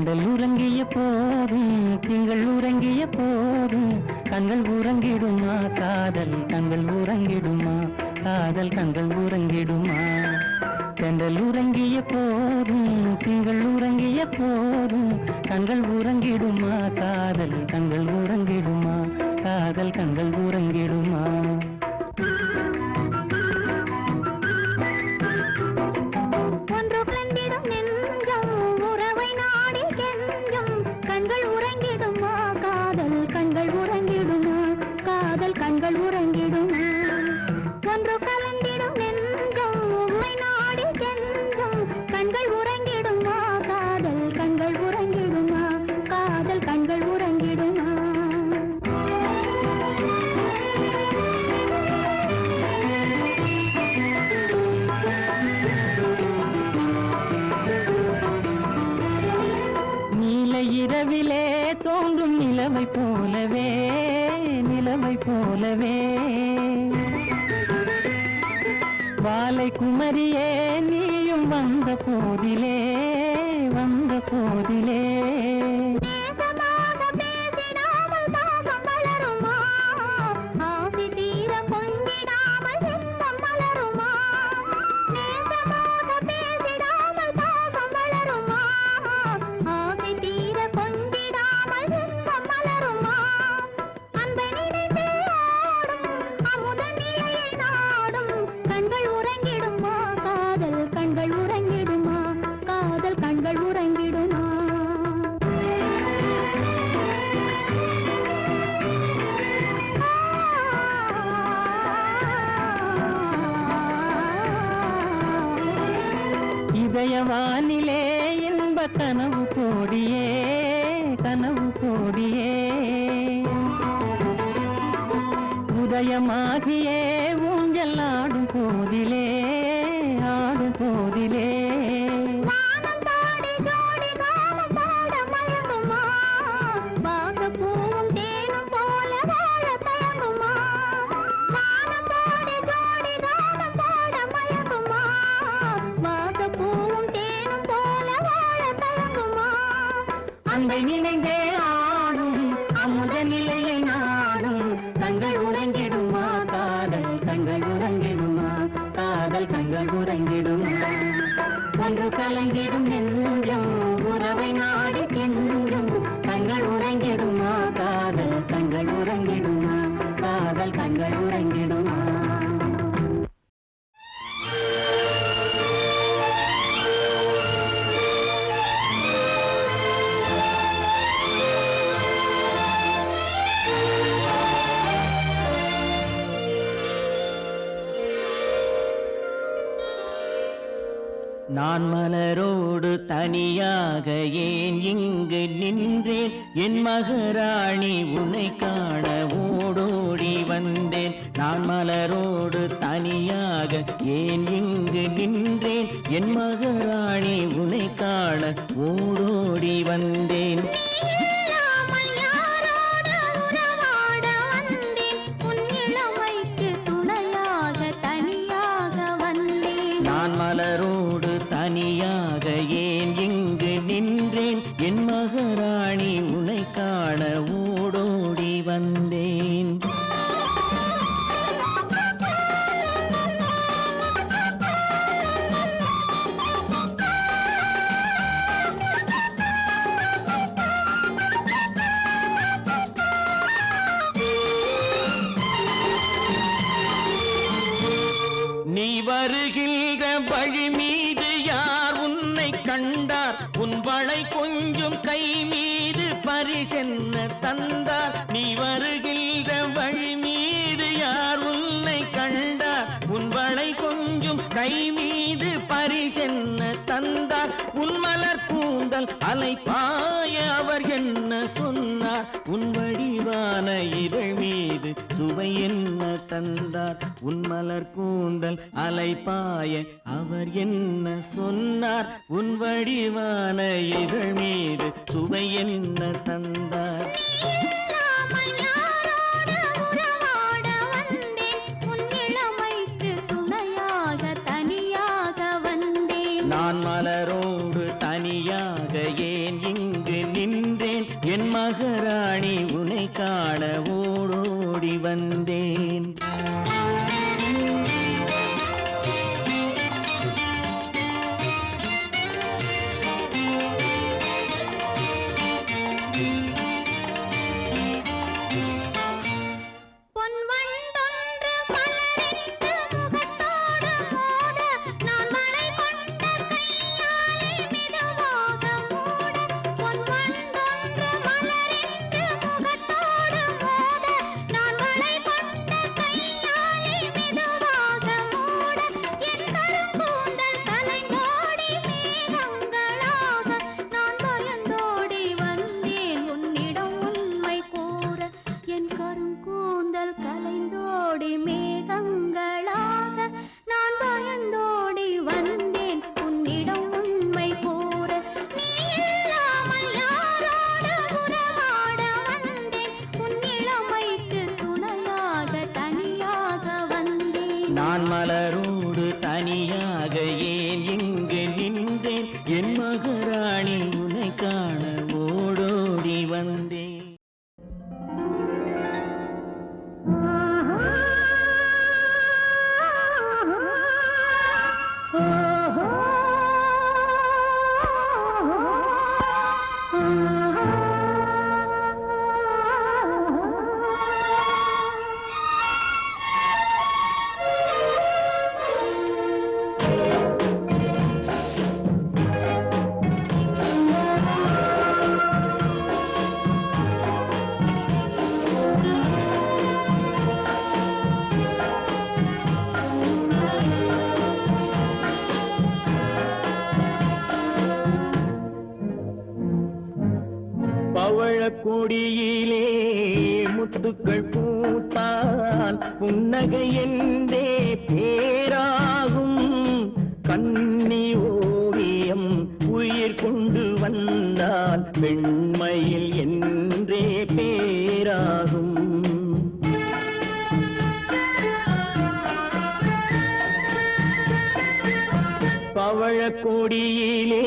தென்றல் உறங்கிய போதும் திங்கள் உறங்கிய போதும் கண்கள் உறங்கிடுமா காதல் கண்கள் உறங்கிடுமா காதல் கண்கள் உறங்கிடுமா தென்றல் உறங்கிய போதும் திங்கள் உறங்கிய போதும் கண்கள் உறங்கிடுமா காதல் கண்கள் உறங்கிடுமா காதல் கண்கள் உறங்கிடுமா கண்கள் உறங்கிடுமா ஒன்று கலந்திடும் நெஞ்சம் உம்மை நாடி கெஞ்சும் கண்கள் உறங்கிடுமா காதல் கண்கள் உறங்கிடுமா காதல் கண்கள் உறங்கிடுமா நீல இரவிலே தோன்றும் நிலவை போலவே நிலவை போலவே வாலை குமரியே நீயும் வந்த போதிலே வந்த போதிலே இதயவானிலே என்ப கனவு கோடியே கனவு கோடியே உதயமாகியே ஊஞ்சல் ஆடும் போதிலே ஆடும் போதிலே அன்பை நினைந்தே ஆடும் அமுத நிலையை நாடும் கண்கள் உறங்கிடுமா காதல் கண்கள் உறங்கிடுமா காதல் கண்கள் உறங்கிடுமா ஒன்று கலங்கிடும் நெஞ்சம் உறவை நாடி கெஞ்சும் கண்கள் உறங்கிடுமா காதல் கண்கள் உறங்கிடுமா காதல் கண்கள் உறங்கிடுமா நான் மலரோடு தனியாக ஏன் இங்கு நின்றேன் என் மகாராணி உன்னை காண ஓடோடி வந்தேன் நான் மலரோடு தனியாக ஏன் இங்கு நின்றேன் என் மகாராணி உன்னை காண ஓடோடி வந்தேன் நான் மலரோடு தனியாக ஏன் இங்கு நின்றேன் என் மகாராணி உன்னை காண ஓடோடி வந்தேன் நீ வருகின்ற வழி மீது யார் உன்னை கண்டார் உன் வளை கொஞ்சம் கை மீது பரிசென்ன தந்தார் நீ வருகின்ற வழி மீது யார் உன்னை கண்டார் உன் வளை கொஞ்சம் கை மீது பரிசென்ன தந்தார் உன் மலர் கூந்தல் அலைப்பாய அவர் என்ன சொன்னார் உன் வடிவான இதழ் மீது சுவை என்ன தந்தார் உன் மலர் கூந்தல் அலைப்பாய அவர் என்ன சொன்னார் உன் வடிவான இதழ் மீது சுவை என்ன தந்தார் நான் மலரோடு தனியாக ஏன் இங்கு வந்தேன். நான் மலரோடு தனியாக ஏன் இங்கு நின்றேன், என் மகராணி உன்னை காண ஓடோடி வந்தேன். பவழக்கொடியிலே முத்துக்கள் பூத்தான் புன்னகை என்றே பேராகும். கண்ணி ஓவியம் உயிர் கொண்டு வந்தால் வெண்மையில் என்றே பேராகும். பவழக்கொடியிலே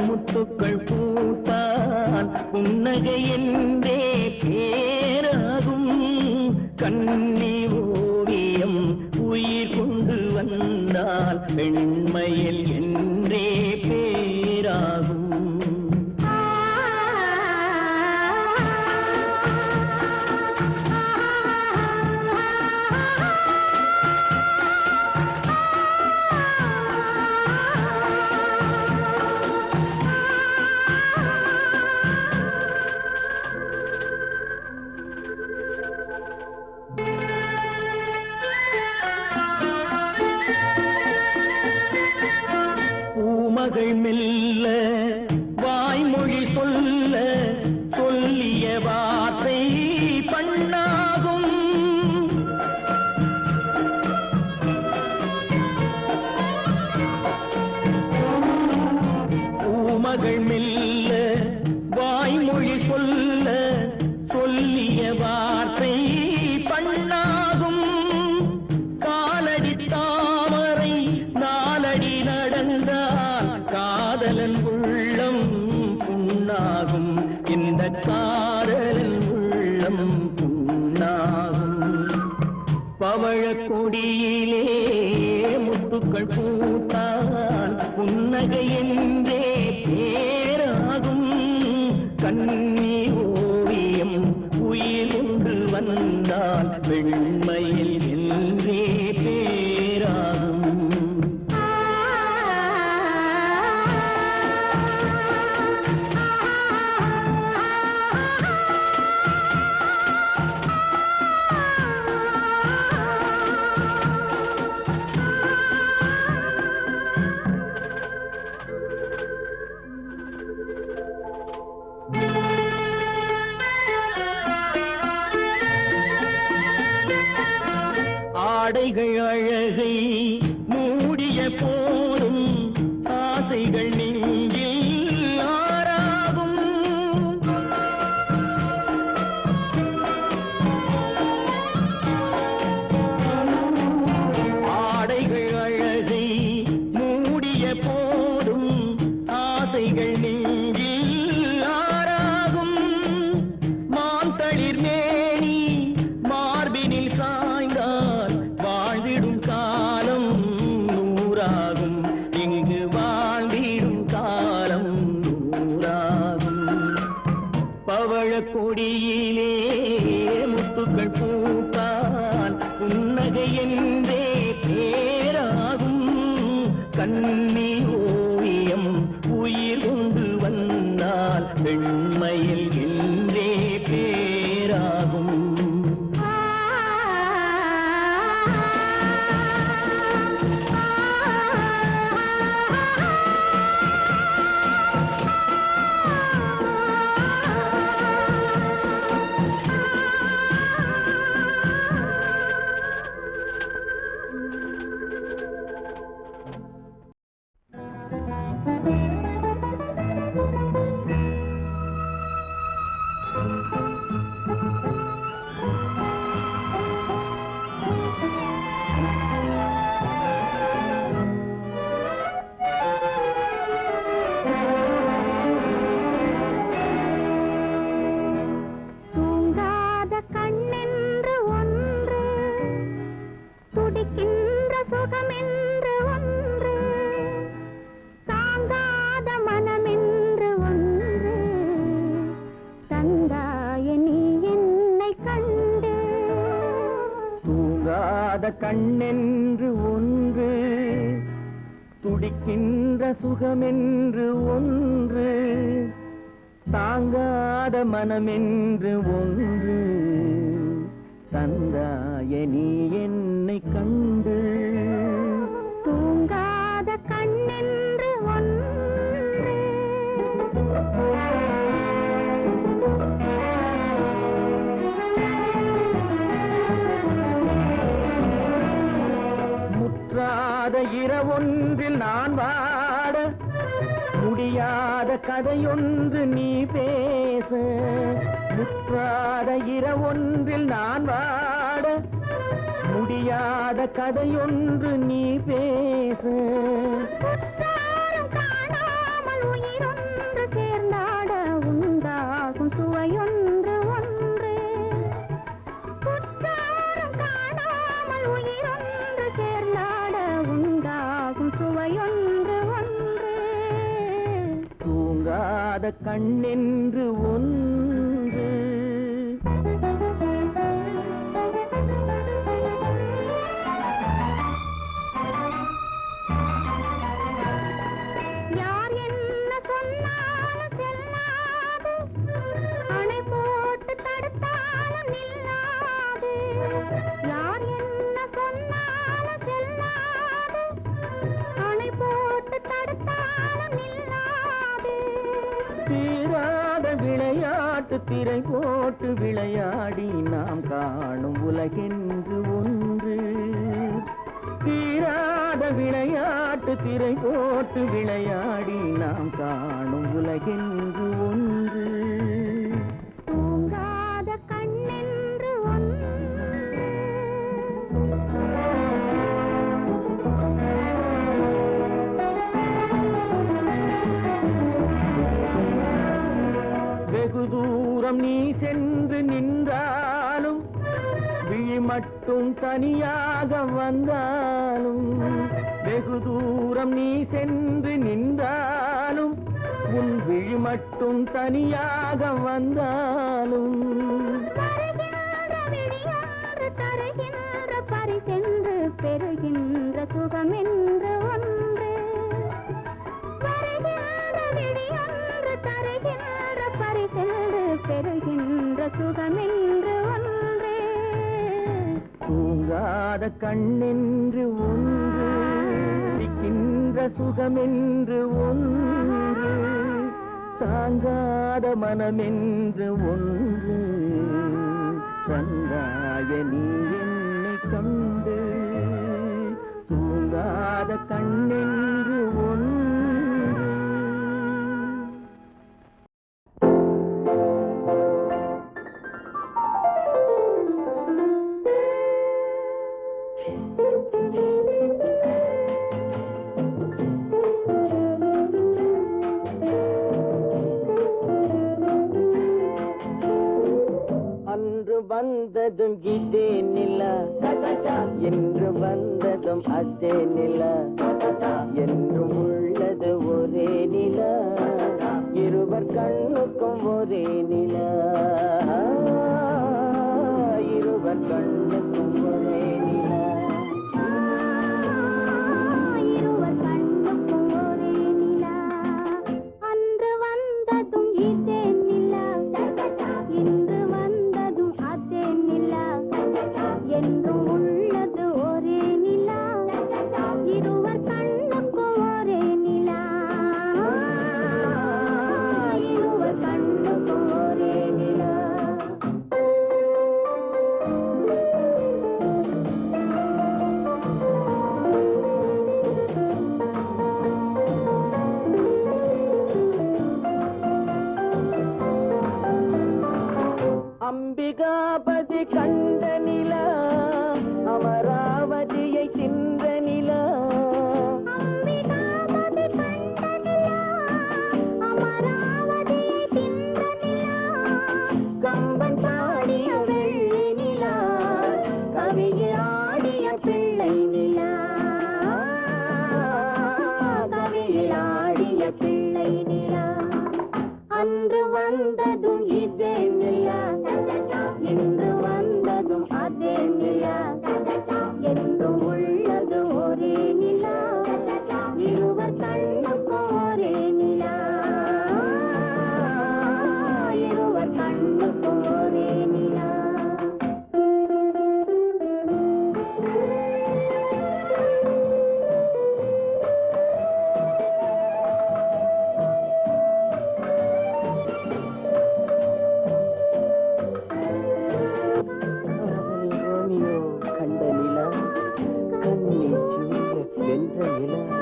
முத்துக்கள் பூத்தான் புன்னகை என்றே பேராகும். கண்ணி ஓவியம் உயிர் கொண்டு வந்தால் வெண்மையில் என்றே பேராகும். மகள் மெல்ல வாய்மொழி சொல்ல சொல்லிய வார்த்தை பண்ணாகும். பூமகள் மெல்ல வாய்மொழி சொல்ல சொல்லிய வார்த்தை பண்ணாகும். காலடி தாமரை நாலடி நடந்தால் காதலன் உள்ளம் புண்ணாகும். இந்த காதலன் உள்ளம் புண்ணாகும். பவழக்கொடியிலே முத்துக்கள் பூத்தான் புன்னகை என்றே பேராகும். கண்ணி ஓவியம் உயிர் கொண்டு வந்தால் வெண்மையில் என்றே பேராகும். ஆடைகள் அழகை மூடிய போதும் ஆசைகள் நெஞ்சில் ஆறாகும். ஆடைகள் அழகை மூடிய போதும் ஆசைகள் நெஞ்சில் ஆறாகும். மாந்தளிர் மேனி மார்பில் தோளினில் சாய்ந்தால் வாழ்ந்திடும் காலம் நூறாகும். இங்கு வாழ்ந்திடும் காலம் நூறாகும். பவழ கொடியிலே முத்துக்கள் பூத்தால் புன்னகை என்றே பேராகும். கண்ணி ஓவியம் உயிர் கொண்டு வந்தால் பெண்மையில் என்றே பேராகும். கண்ணென்று ஒன்று துடிக்கின்ற சுகமென்று ஒன்று தாங்காத மனமென்று ஒன்று தந்தாய நீ என்னை கண்டு. தூங்காத கண்ணென்று ஒன்று இரவொன்றில் நான் வாட முடியாத கதையொன்று நீ பேச. முற்றாத இரவொன்றில் நான் வாட முடியாத கதையொன்று நீ பேச. காணாமல் உயிரொன்று சேர்ந்தாட உண்டாகும் சுவையொன்று ஒன்று. காணாமல் உயிரொன்று சேர்ந்தாட உண்டாகும் சுவையொன்று ஒன்று. தூங்காத கண்ணென்று ஒன்று. யார் என்ன சொன்னாலும் செல்லாது, அணை போட்டு தடுத்தாலும் நில்லாது. யார் என்ன சொன்னாலும் செல்லாது, அணை போட்டு தடுத்தாலும் நில்லாது. தீராத விளையாட்டு திரை போட்டு விளையாடி நாம் காணும் உலகென்று ஒன்று. தீராத விளையாட்டு திரை போட்டு விளையாடி நாம் காணும் உலகென்று ஒன்று. தூங்காத கண்ணென்று ஒன்று. வெகு தூரம் நீ சென்று நின்றாலும் விழி மட்டும் தனியாக வந்தாலும். வெகு தூரம் நீ சென்று நின்றாலும் உன் விழி மட்டும் தனியாக வந்தாலும். வருகின்ற விழியொன்று தருகின்ற பரிசென்று பெறுகின்ற சுகமென்று ஒன்று. வருகின்ற விழியொன்று தருகின்ற பரிசென்று பெறுகின்ற சுகமென்று ஒன்று. தூங்காத கண்ணென்று ஒன்று துடிக்கின்ற சுகமென்று ஒன்று தாங்காத மனமென்று ஒன்று தந்தாய நீ என்னை கண்டு. தூங்காத கண்ணென்று ஒன்று. வந்ததும் இதே நிலா, என்று வந்ததும் அதே நிலா, என்றும் உள்ளது ஒரே நிலா, இருவர் கண்ணுக்கும் ஒரே நிலா, இருவர் கண்ணுக்கும் ஒரே நிலா. இருவர் கண்ணுக்கும் ஒரே நிலா. அன்று வந்ததும் இதே நிலா, இன்று வந்ததும் அதே நிலா, என்றும் உள்ளது ஒரே நிலா, இருவர் கண்ணுக்கும் ஒரே நிலா, இருவர் கண்ணுக்கும் ஒரே நிலா. அம்பிகாபதி கண்ட நிலா, அமராவதியை தின்ற நிலா, அம்பிகாபதி கண்ட நிலா, அமராவதியை தின்ற நிலா, கம்பன் பாடிய வெள்ளி நிலா, கவியில் ஆடிய பிள்ளை நிலா, கவியில் ஆடிய பிள்ளை நிலா. அன்று வந்ததும் இதே நிலா, இன்று வந்ததும் அதே நிலா, என்றும் உள்ளது ஒரே நிலா, இருவர் கண்ணுக்கும் ஒரே நிலா, இருவர் கண்ணுக்கும் ஒரே நிலா. ரோமியோ கண்ட நிலா, கண்ணி ஜூலியட் வென்ற நிலா,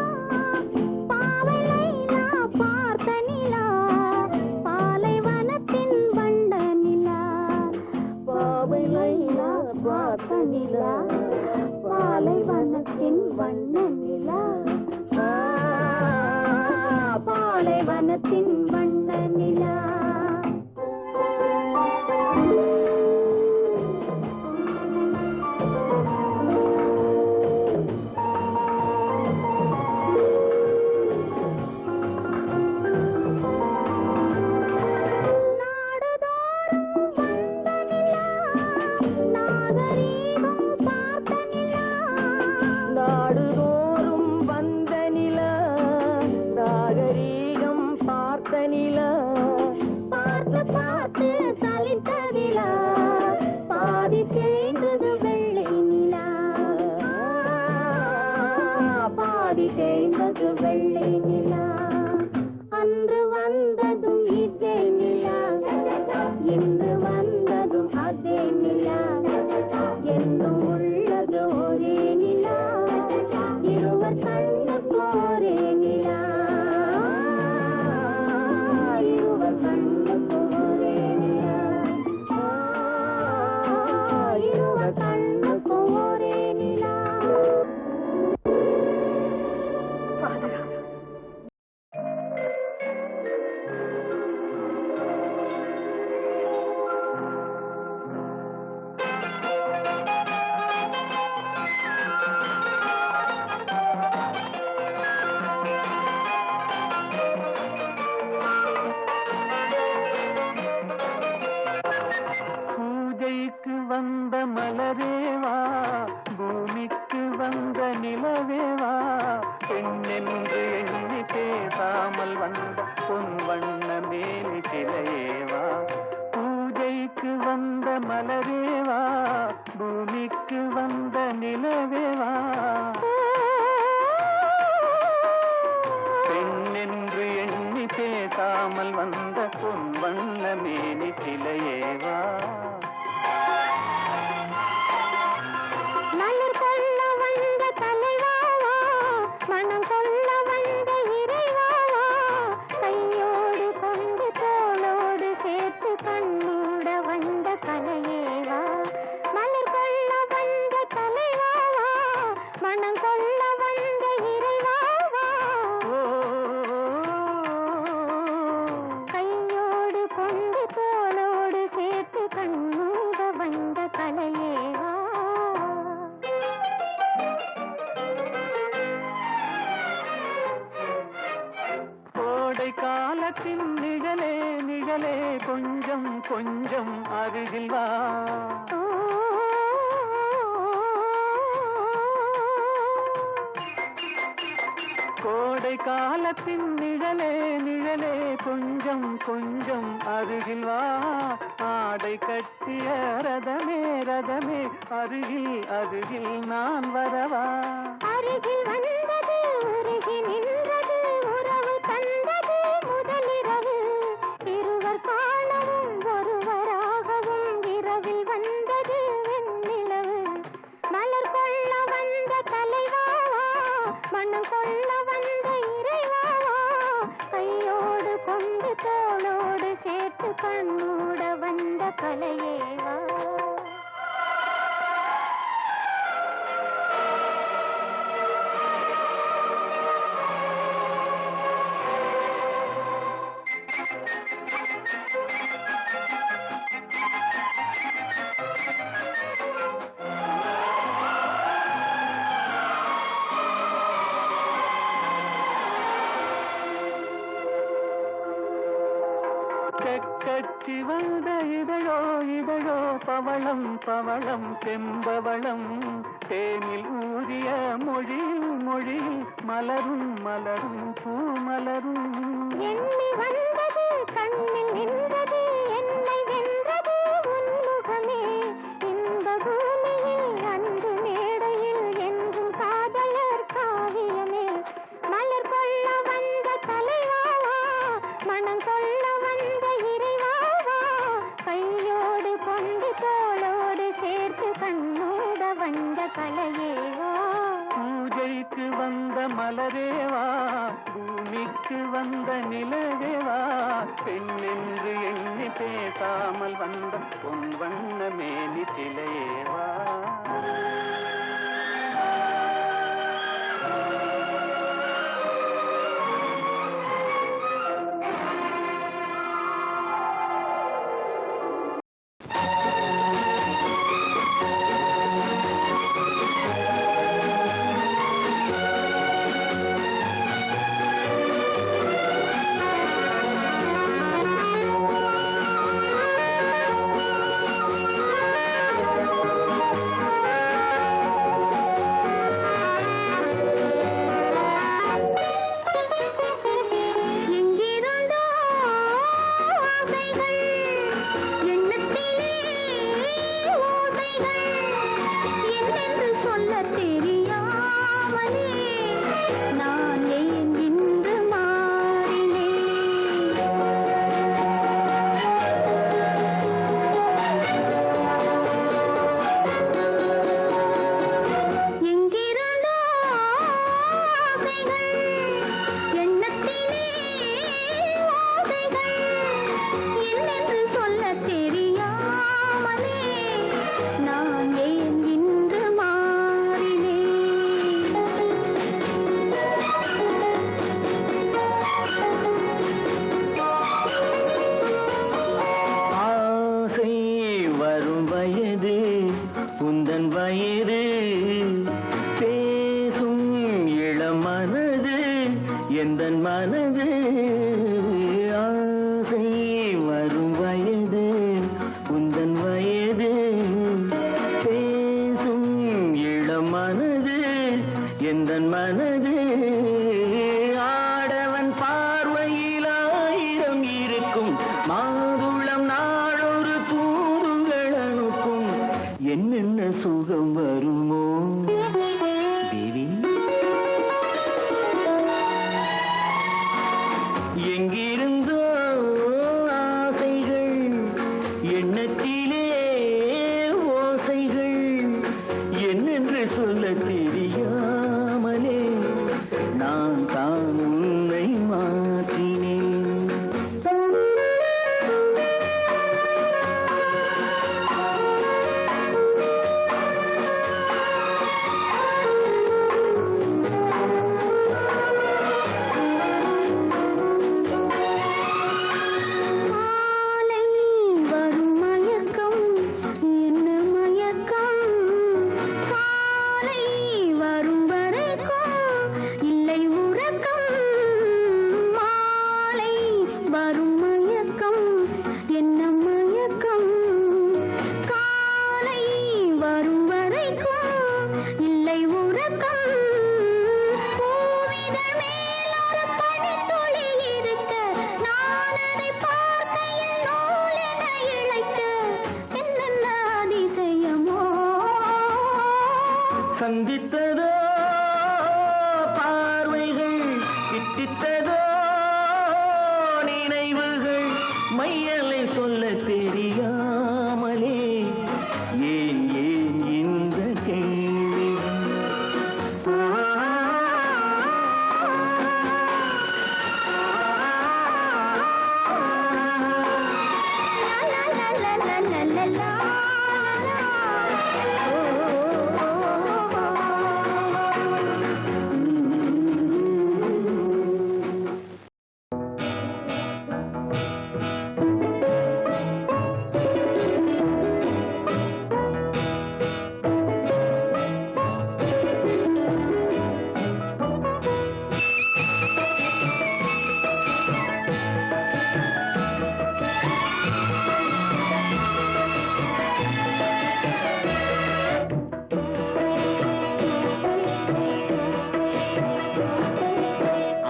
பாவை லைலா பார்த்த நிலா, பாலைவனத்தின் வண்ட நிலா, பாவை லைலா பார்த்த நிலா, பாலைவனத்தின் வண்ண நிலா, பாலைவனத்தின் வண்ண நிலா. நாடுதோறும் வந்த நிலா, நாகரீகம் பார்த்த நிலா, பார்த்து பார்த்து சலித்த நிலா, பாதி தேய்ந்தது வெள்ளை நிலா, பாதி தேய்ந்தது வெள்ளை நிலா. அன்று வந்ததும் இதே நிலா, இன்று வந்ததும் அதே நிலா, என்றும் உள்ளது ஒரே நிலா, இருவர் கண்ணுக்கும் ஒரே நிலா, இருவர் கண்ணுக்கும் ஒரே நிலா, இருவர் கண்ணுக்கும் ஒரே நிலா. பூஜைக்கு வந்த மலரேவா, பூமிக்கு வந்த நிலவேவா, பெண்ணென்று எண்ணி பேசாமல் வந்த பொன் வண்ண மேனி சிலையேவா, பூஜைக்கு வந்த மலரேவா, பூமிக்கு வந்த நிலவேவா, பெண்ணென்று எண்ணி பேசாமல் வந்த பொன் வண்ண மேனி சிலையேவா. மலர் கொள்ள வந்த தலைவாவா, மனம் கொள்ள வந்த இறைவாவா, கையோடு கொண்டு தோளோடு சேர்த்து கண்ணூட வந்த கலையேவா. மலர் கொள்ள வந்த தலைவாவா, மனம் கொள்ள வந்த இறைவாவா, கையோடு கொண்டு தோளோடு சேர்த்து கண்ணூட வந்த காலத்தின் நிழலே நிழலே கொஞ்சம் கொஞ்சம் அருகில் வா. கோடை காலத்தின் நிழலே நிழலே கொஞ்சம் கொஞ்சம் அருகில் வா. ஆடை கட்டிய ரதமே ரதமே அருகில் அருகில் நான் வரவா. அருகில் வந்தது உருகி நின்றது உறவு தந்தது முதலிரவு. இருவர் காணவும் ஒருவராகவும் இரவில் வந்தது வெண்ணிலவு. மலர் கொள்ள வந்த தலைவாவா மனம் கொள்ள வந்த இறைவாவா. கையோடு கொண்டு தோளோடு சேர்த்து கண்ணூட வந்த கலையேவா. கச்சி வந்த இதழோ இதழோ பவளம் பவளம் செம்பவளம். தேனில் ஊறிய மொழியில் மொழியில் மலரும் மலரும் பூமலரும். எண்ணி வந்தது கண்ணில் நின்றது என்னை வென்றது உன்முகமே. இந்த பூமியில் அன்பு மேடையில் என்றும் காதலர் காவியமே. மலர் கொள்ள வந்த தலைவாவா மனம் கொள்ள வந்த இறைவாவா. கையோடு கொண்டு தோளோடு சேர்த்து கண்ணோட வந்த கலையேவா. பூஜைக்கு வந்த மலரேவா பூமிக்கு வந்த நிலவேவா. பெண்ணென்று எண்ணி பேசாமல் வந்த பொன் வண்ண மேனி சிலையேவா. எந்தன் மனது ஆசை வரும் வயது உந்தன் வயது பேசும் இளம் மனது எந்தன் மனது ஆடவன் பார்வையில் ஆயிரம் இருக்கும் மாதுளம் நாளொரு தூதுகள் அனுப்பும் என்னென்ன சுகம் வருமோ தேவி எங்கிருந்தோ ஆசைகள் எண்ணத்திலே ஓசைகள் என்னென்று சொல்ல தெரியாமலே நான் தான் உன்னை மாற்றினேன். சந்தித்ததோ பார்வைகள், கிட்டித்ததோ நினைவுகள், மையலை சொல்ல தெரியாமலே ஏன் ஏன் இந்த கேள்வி?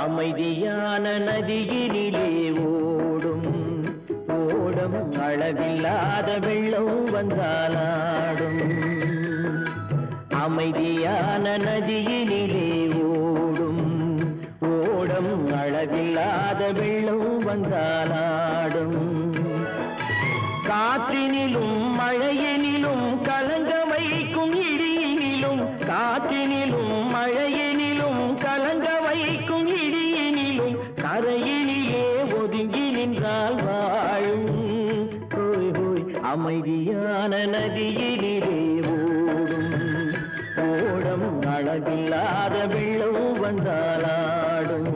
அமைதியான நதியினிலே ஓடும் ஓடம், அளவில்லாத வெள்ளம் வந்தாலாடும். அமைதியான நதியினிலே ஓடும் ஓடம், அளவில்லாத வெள்ளம் வந்தாலாடும். காற்றினிலும் மழையினிலும் கலங்க வைக்கும் இடியினிலும், காற்றினிலும் மழையினிலும் கலங்க வைக்கும் இடியினிலும், கரையினிலே ஒதுங்கி நின்றால் வாழும். ஹோய் ஹோய் அமைதியான நதியினிலே ஓடும் ஓடம், அளவில்லாத வெள்ளம் வந்தாலாடும்.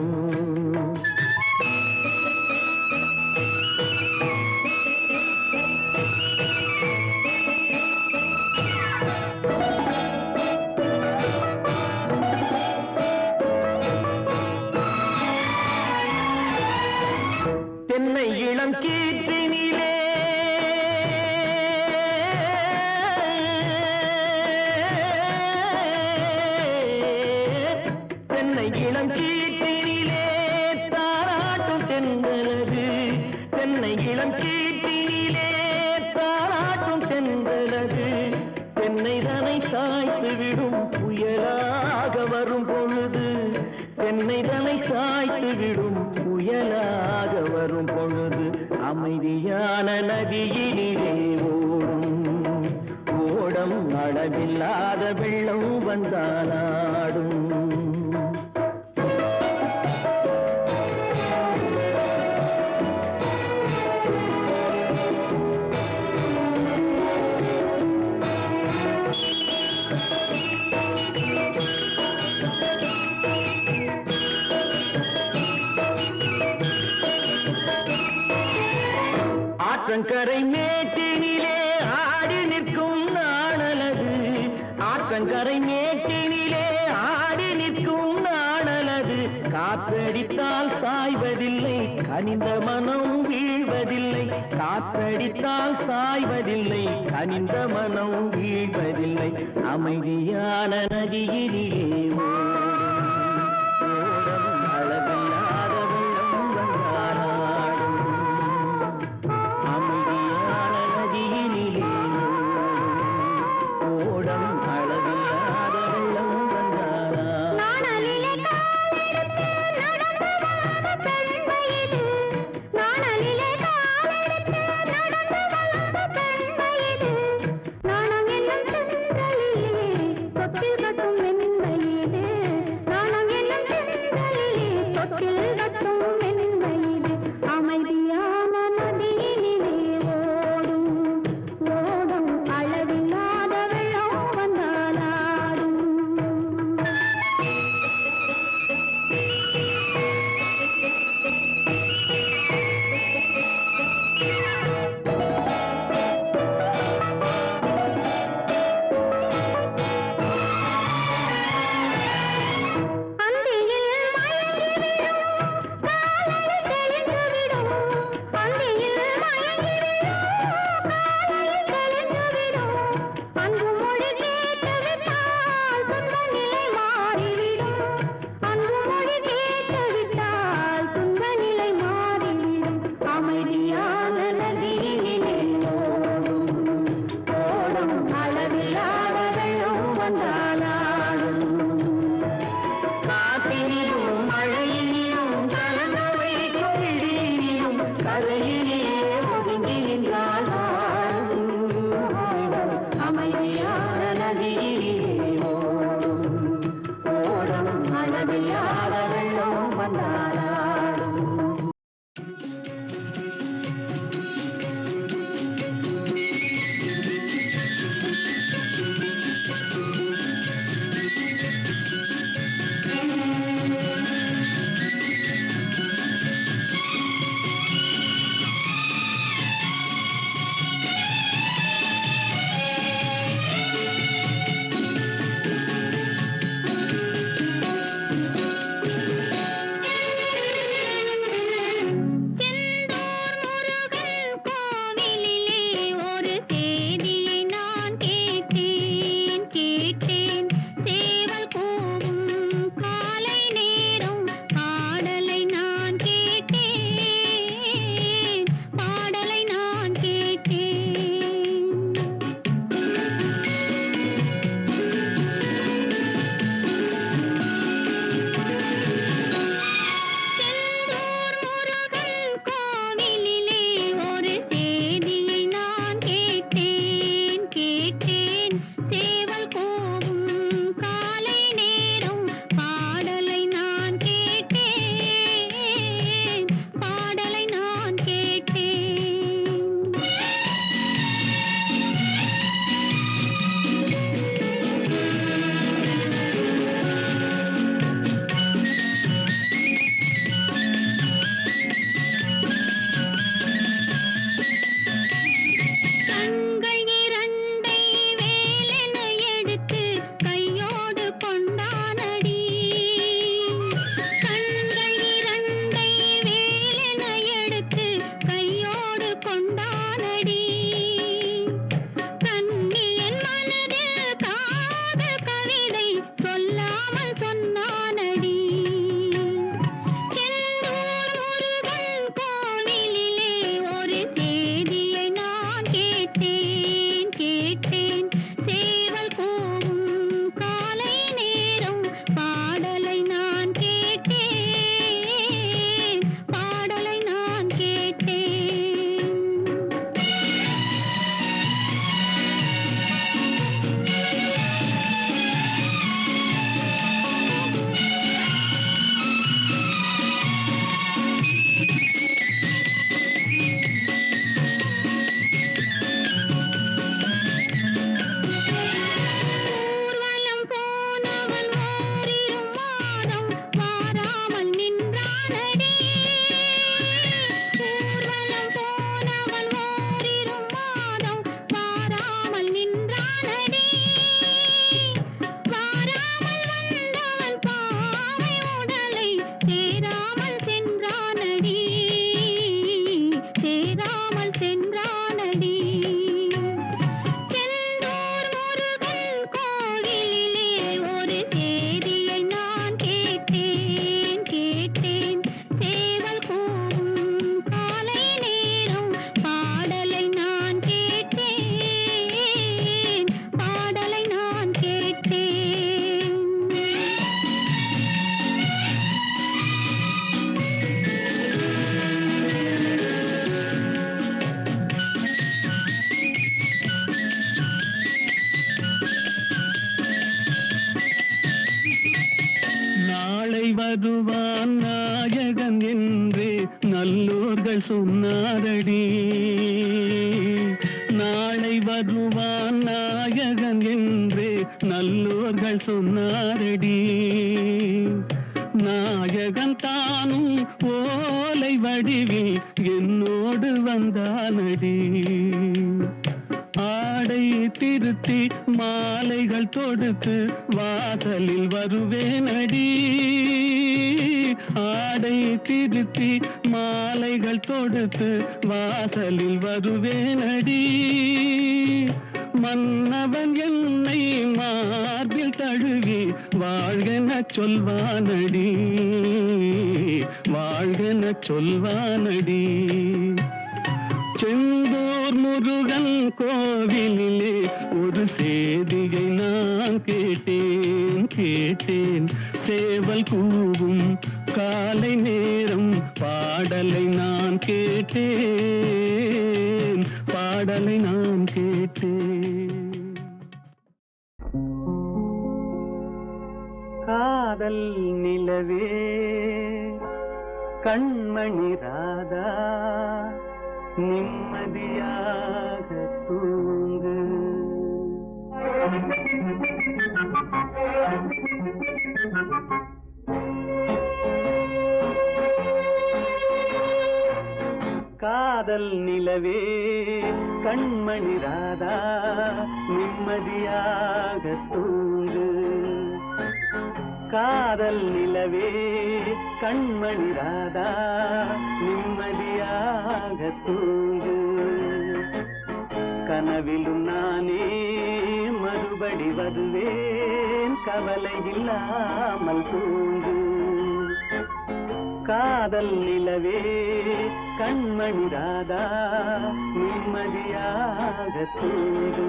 தென்னை இளம் கீற்றினிலே தென்னை இளம் கீற்றினிலே தாராட்டும் தென்றலது, தென்னை இளம் கீற்றினிலே தாராட்டும் தென்றலது. தென்னை தனை சாய்த்து விடும் புயலாக வரும் பொழுது, தென்னை தனை சாய்த்து விடும் புயலாக வரும் பொழுது, அமைதியான நதியினிலே ஓடும் ஓடம், அளவில்லாத வெள்ளம் வந்தாலாடும். ஆற்றங்கரை மேட்டினிலே ஆடி நிற்கும் நாணலது, ஆற்றங்கரை மேட்டினிலே ஆடி நிற்கும் நாணலது. காற்றடித்தால் சாய்வதில்லை, கனிந்த மனம் வீழ்வதில்லை. காற்றடித்தால் சாய்வதில்லை, கனிந்த மனம் வீழ்வதில்லை. அமைதியான நதியினிலே ஓடும் அளவில்லாத வெள்ளம் வந்தாலாடும். அமைதியான நதியினிலே ஓடம், அளவில்லாத வெள்ளம் வந்தாலாடும். நாணலிலே காலெடுத்து நடந்து வளர்ந்த பெண் வயது, நாணலிலே காலெடுத்து நடந்து வளர்ந்த பெண் வயது. நாணம் என்னும் செந்தலிலே தொட்டில் கட்டும் மென் வயது, நாணம் என்னும் செந்தலிலே தொட்டில் கட்டும் மென் வயது. அமைதியான நதியினிலே ஓடும் ஓடும், அளவில்லாத வெள்ளம் வந்தாலாடும். வருவான் நாயகன் என்றே நல்லோர்கள் சொன்னாரடி. நாளை வருவான் நாயகன் என்றே நல்லோர்கள் சொன்னாரடி. நாயகன் தானும் ஓலை வடிவில் என்னோடு வந்தானடி. ஆடை திருத்தி மாலைகள் தொடுத்து வாசலில் வருவேனடி. ஆடை திருத்தி மாலைகள் தொடுத்து வாசலில் வருவேனடி. மன்னவன் என்னை மார்பில் தழுவி வாழ்கென சொல்வானடி. வாழ்கென சொல்வானடி. செந்தூர் முருகன் கோவிலிலே ஒரு சேதியை நான் கேட்டேன். சேவல் கூவும் காலை நேரம் பாடலை நான் கேட்டேன். பாடலை நான் கேட்டேன். காதல் நிலவே கண்மணி ராதா நிம்மதியாக தூங்கு. காதல் நிலவே கண்மணி ராதா நிம்மதியாக தூங்கு. காதல் நிலவே கண்மணி ராதா நிம்மதியாக தூங்கு. கனவிலும் நானே மறுபடி வருவேன் கவலை இல்லாமல் தூங்கு. காதல் நிலவே கண்மணி ராதா நிம்மதியாக தூங்கு.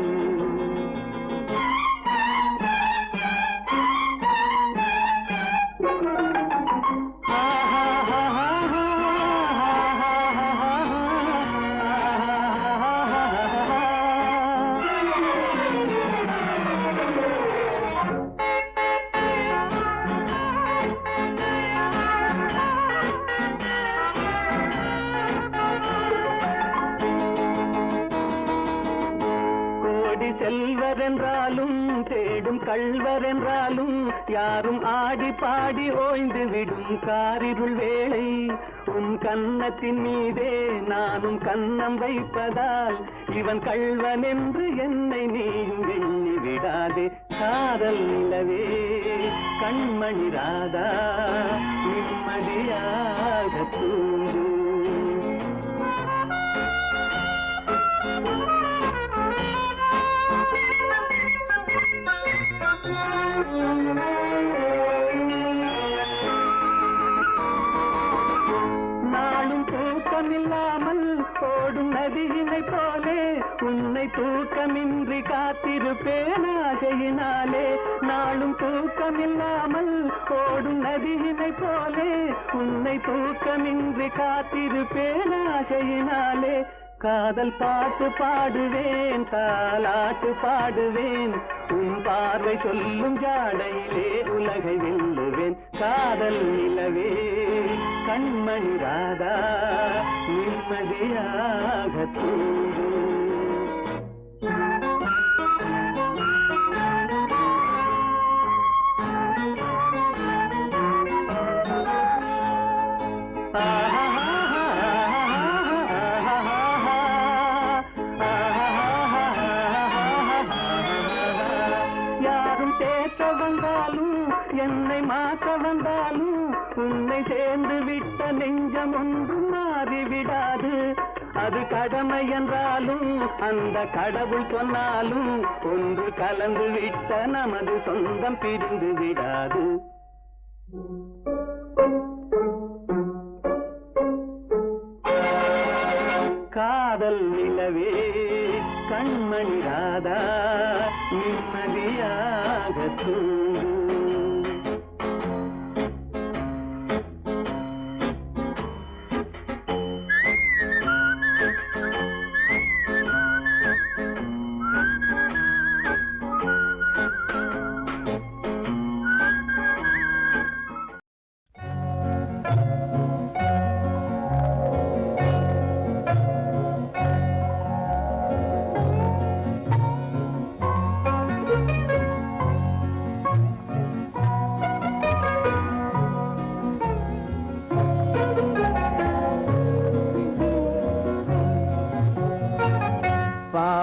செல்வரென்றாலும் தேடும் கள்வரென்றாலும் யாரும் ஆடி பாடி ஓய்ந்து விடும் காரிருள் வேளை. உன் கன்னத்தின் மீதே நானும் கன்னம் வைப்பதால் இவன் கள்வன் என்று என்னை நீயும் எண்ணி விடாதே. காதல் நிலவே கண்மணி ராதா நிம்மதியாக தூங்கு. நாளும் தூக்கமில்லாமல் ஓடும் நதியினை போலே உன்னை தூக்கமின்றி காத்திருப்பேன் ஆசையினாலே. நாளும் தூக்கமில்லாமல் ஓடும் நதியினை போலே உன்னை தூக்கமின்றி காத்திருப்பேன் ஆசையினாலே. காதல் பாட்டு பாடுவேன் தாலாட்டு பாடுவேன் உன் பார்வை சொல்லும் ஜாடையிலே உலகை வெல்லுவேன். காதல் நிலவே கண்மணி ராதா நிம்மதியாக தூங்கு. என்னை மாற்ற வந்தாலும் உன்னை சேர்ந்து விட்ட நெஞ்சம் ஒன்றும் மாறிவிடாது. அது கடமை என்றாலும் அந்த கடவுள் சொன்னாலும் ஒன்று கலந்து விட்ட நமது சொந்தம் பிரிந்து விடாது. காதல் நிலவே கண்மணி ராதா நிம்மதியாக தூங்கு.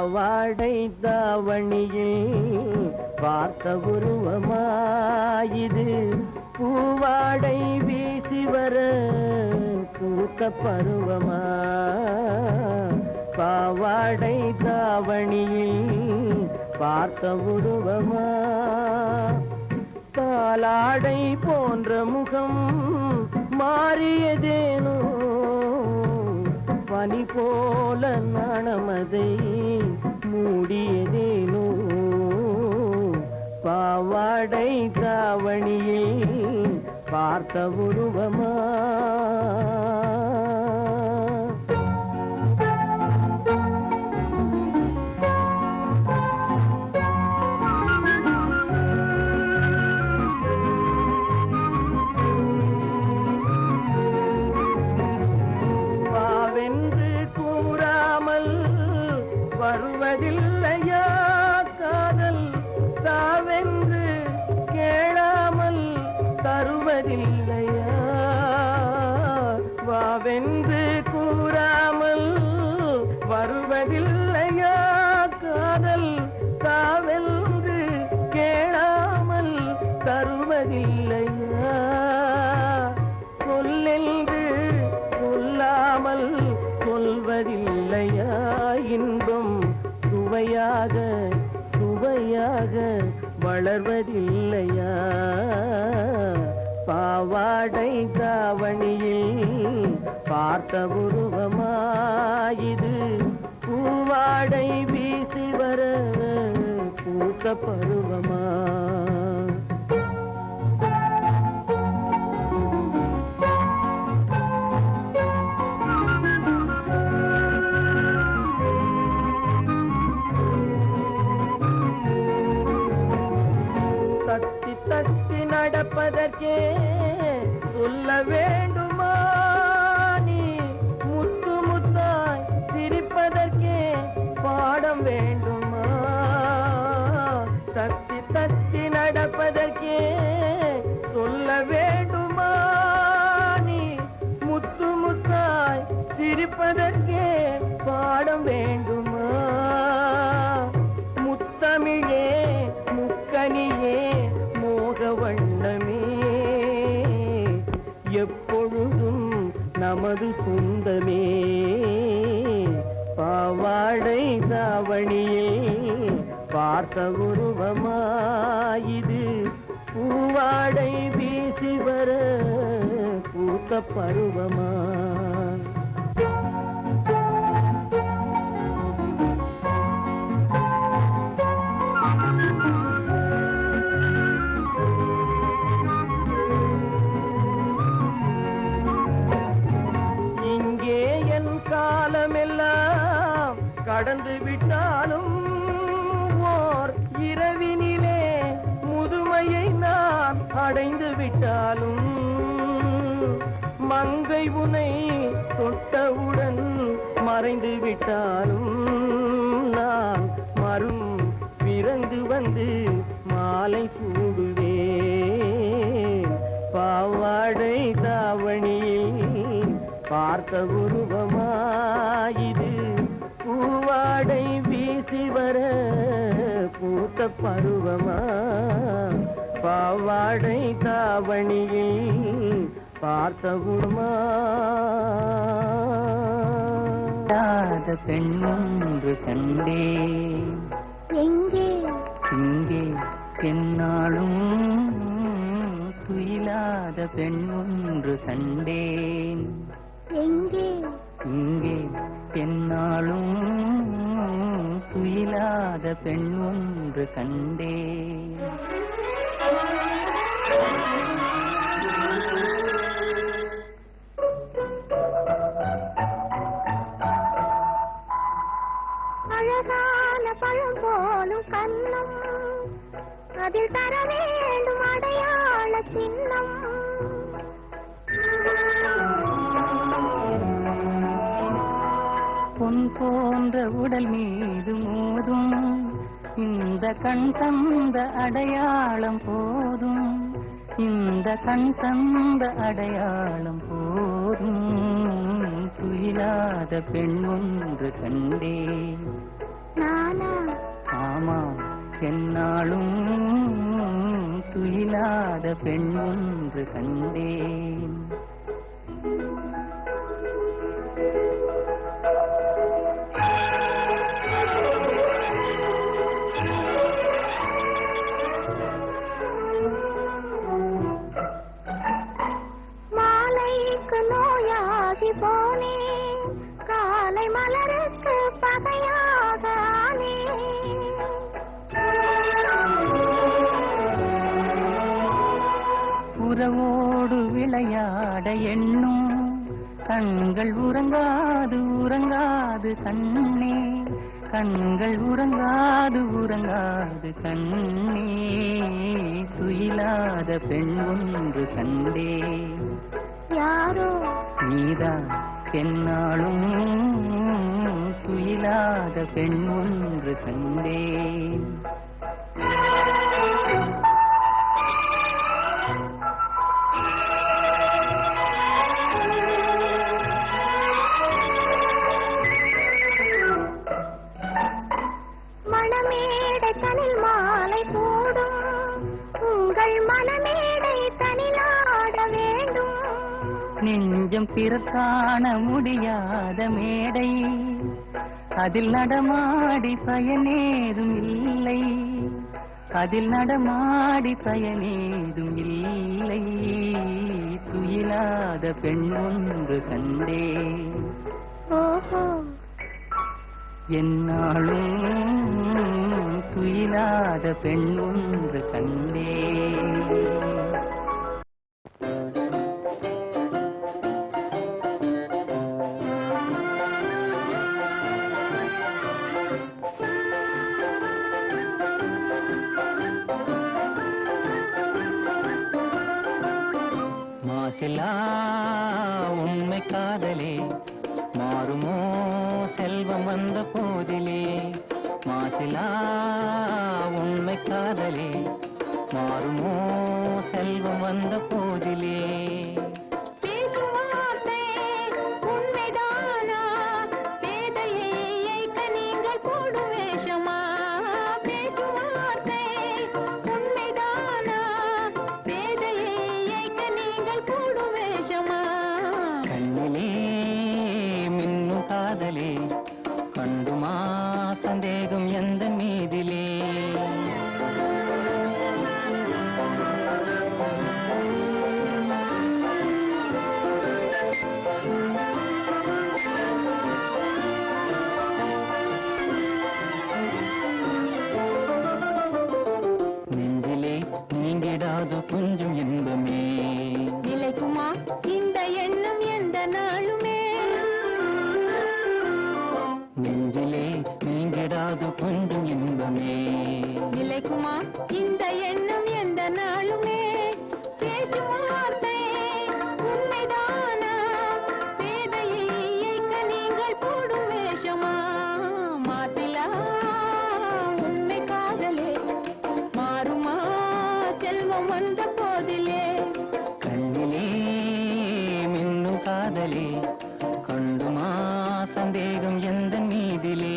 பாவாடை தாவணியில் பார்த்த உருவமாயிது பூவாடை வீசி வர பூத்த பருவமா பாவாடை தாவணியில் பார்த்த உருவமா பாலாடை போன்ற முகம் மாறியதேனோ பனி போல நாணமதை மூடியதேனோ பாவாடை தாவணியில் பார்த்த உருவமா வருவதில்லையா காதல் தாவென்று கேளாமல் தருவதில்லையா வாவென்று கூறாமல் வருவதில்லையா காதல் தாவென்று கேளாமல் தருவதில்லையா சொல்லென்று கொல்லாமல் சொல்வதில்லையா இன்பம் சுவையாக சுவையாக வளர்வதில்லையா பாவாடை தாவணியில் பார்த்த உருவமாயிது பூவாடை வீசி வர பூத்த பருவமா நடப்பதற்கே சொல்ல வேண்டுமா நீ முத்து முத்தாய் சிரிப்பதற்கே பாடம் வேண்டுமா தத்தி தத்தி நடப்பதற்கே சொல்ல வேண்டுமா நீ முத்து முத்தாய் சிரிப்பதற்கே பாடம் வேண்டுமா முத்தமிழே முக்கனியே வண்ணமே எப்பொழுதும் நமது சொந்தமே பாவாடை தாவணியே பார்த்த உருவமாயிது பூவாடை வீசி வர பூத்த பருவமா காலமெல்லாம் கடந்து விட்டாலும் ஓர் இரவினிலே முதுமையை நான் அடைந்து விட்டாலும் மங்கை உனை தொட்டவுடன் மறைந்து விட்டாலும் நான் மறும் பிறந்து வந்து மாலை சூடுவேன் பாவாடை தாவணியில் பார்த்த உருவமாயிது பூவாடை வீசி வர பூத்த பருவமா பாவாடை தாவணியில் பார்த்த உருவமா பெண் ஒன்று கண்டே எங்கே இங்கே என்னாலும் துயிலாத பெண் ஒன்று கண்டேன் எங்கே இங்கே என்னாலும் துயிலாத பெண் ஒன்று கண்டேன் அழகான பழம் போலும் கண்ணம் அதில் தர வேண்டும் அடையாள சின்னம் பொன் போன்ற உடல் மீது மோதும் இந்த கண் தந்த அடையாளம் போதும் இந்த கண் தந்த அடையாளம் போதும் துயிலாத பெண் ஒன்று கண்டேன் ஆமாம் என்னாலும் துயிலாத பெண் ஒன்று கண்டேன். மாலைக்கு நோயாகி போனேன், காலை மலருக்கு பகையாக ஆனேன். உறவோடு விளையாட எண்ணும் கண்கள் உறங்காது உறங்காது கண்ணே, கண்கள் உறங்காது உறங்காது கண்ணே, துயிலாத பெண் ஒன்று கண்டே. யாரோ நீதான் என்னாலும் துயிலாத பெண் ஒன்று கண்டேன். மணமேடை தனில் மாலை சூடும், உங்கள் மனமேடை தனிலாட வேண்டும். நெஞ்சம் பிறக்காண முடியாத மேடை, அதில் நடமாடி பயனேதும் இல்லை, அதில் நடமாடி பயனேதும் இல்லை, துயிலாத பெண் ஒன்று கண்டே. ஓஹோ என்னாலும் துயிலாத பெண் ஒன்று கண்டே. மாசிலா உண்மை காதலே மாறுமோ செல்வம் வந்த போதிலே, மாசிலா உண்மை காதலே மாறுமோ செல்வம் வந்த போதிலே. காதலே கண்டுமா சந்தேகம் எந்த மீதிலே. நெஞ்சிலே நீங்கிடாது கொஞ்சம் இன்பமே, நிலைக்குமா இந்த எண்ணம் எந்த நாளுமே. நெஞ்சிலே நீங்கிடாது கொஞ்சம் இன்பமே, நிலைக்குமா இந்த எண்ணம் எந்த நாளுமே. பேசும் வார்த்தை உண்மைதானா, பேதையை இயக்க நீங்கள் போடும் வேஷமா. மாசிலா உண்மை காதலே மாறுமா செல்வம் வந்த போதிலே. கண்ணிலே மின்னும் காதலே கண்டுமா சந்தேகம் எந்த மீதிலே.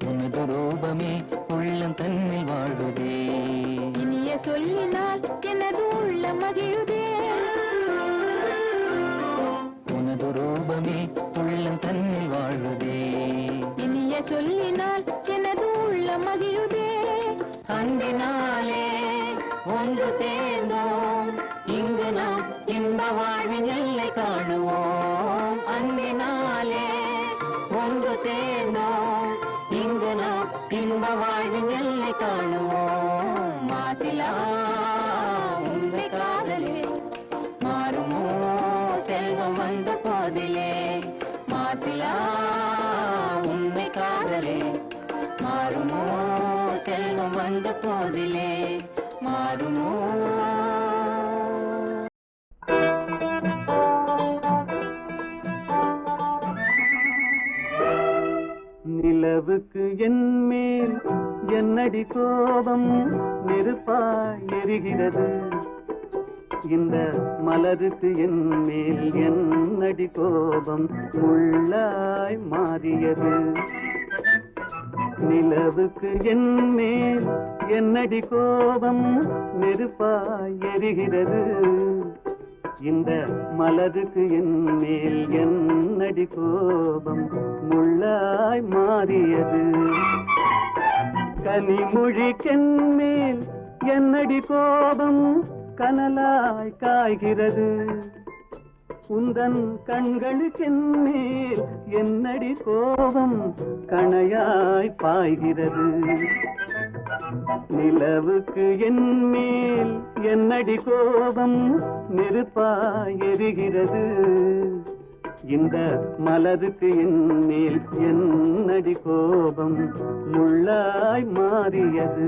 உனது ரூபமே உள்ளம் தன்னில் வாழுதே, இனிய சொல்லினால் எனது உள்ள மகிழுதே. உனது ரூபமே உள்ளம் தன்னில் வாழுதே, இனிய சொல்லினால் எனது உள்ள மகிழுதே. அன்பினாலே ஒன்று சேர்ந்தோம் இங்கு நாம் இன்ப வாழ்வின் எல்லை காணுவோம். அன்பினாலே ஒன்று சேர்ந்தோம் இங்கு நாம் இன்ப வாழ்வின் எல்லை காணுவோம். மாசிலா உண்மை காதலே மாறுமோ செல்வம் வந்த போதிலே. மாசிலா உண்மை காதலே மாறுமோ செல்வம் வந்த போதிலே. மாறுமோ. நிலவுக்கு என் என்னடி கோபம் நெருப்பாய் எரிகிறது இந்த மலருக்கு என் மேல் என்னடி கோபம் முள்ளாய் மாறியது நிலவுக்கு என் மேல் என்னடி கோபம் நெருப்பாய் எரிகிறது இந்த மலருக்கு என் மேல் என்னடி கோபம் முள்ளாய் மாறியது கனிமொழிக்கென் மேல் என்னடி கோபம் கனலாய் காய்கிறது உந்தன் கண்களுக்கென் மேல் என்னடி கோபம் கணையாய் பாய்கிறது நிலவுக்கு என் மேல் என்னடி கோபம் நெருப்பாய் எரிகிறது இந்த மலருக்கு என் மேல் என்னடி கோபம் முள்ளாய் மாறியது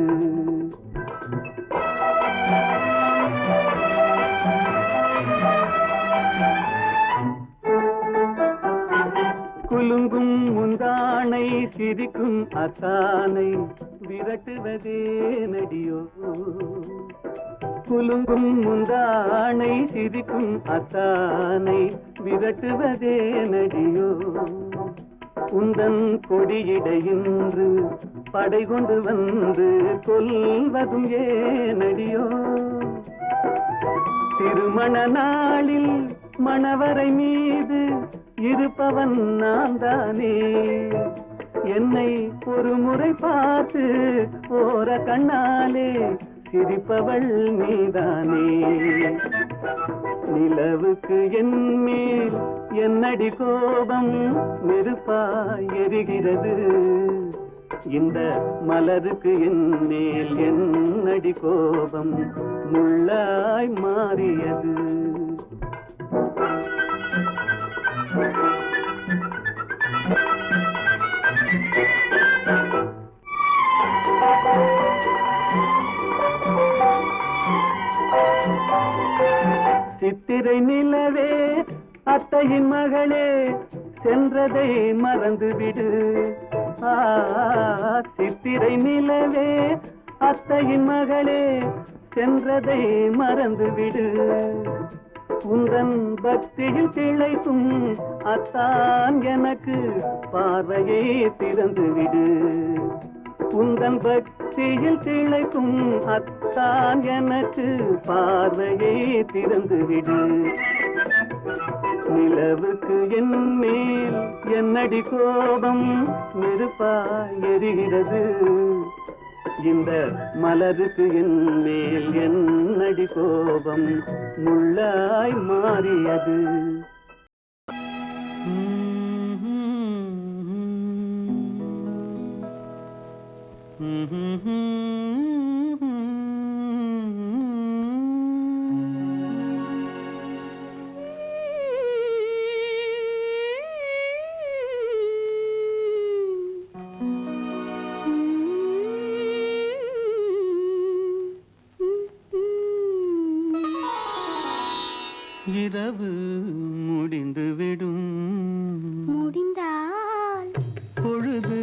குலுங்கும் முந்தானை சிரிக்கும் அத்தானை விரட்டுவதே நடியோ குலுங்கும் முந்தானை சிரிக்கும் அத்தானை விரட்டுவதே நடியோ உந்தன் கொடியிடையின்று படை கொண்டு வந்து கொல்வதும் ஏனடியோ திருமண நாளில் மணவரை மீது இருப்பவன் நான் தானே என்னை ஒரு முறை பார்த்து ஓர கண்ணாலே சிரிப்பவள் நீதானே நிலவுக்கு என் மேல் என்னடி கோபம் நெருப்பாய் எரிகிறது இந்த மலருக்கு என் மேல் என்னடி கோபம் முள்ளாய் மாறியது சித்திரை நிலவே அத்தையின் மகளே சென்றதை மறந்துவிடு சித்திரை நிலவே அத்தையின் மகளே சென்றதை மறந்துவிடு உந்தன் பக்தியில் திளைக்கும் அத்தான் எனக்கு பார்வையை திறந்துவிடு உந்தன் பக்தியில் திளைக்கும் அத்தான் எனக்கு பார்வையை திறந்துவிடு நிலவுக்கு என் மேல் என்னடி கோபம் நெருப்பாய் எரிகிறது இந்த மலருக்கு என் மேல் என்னடி கோபம் முள்ளாய் மாறியது இரவு முடிந்துவிடும் முடிந்தால் பொழுது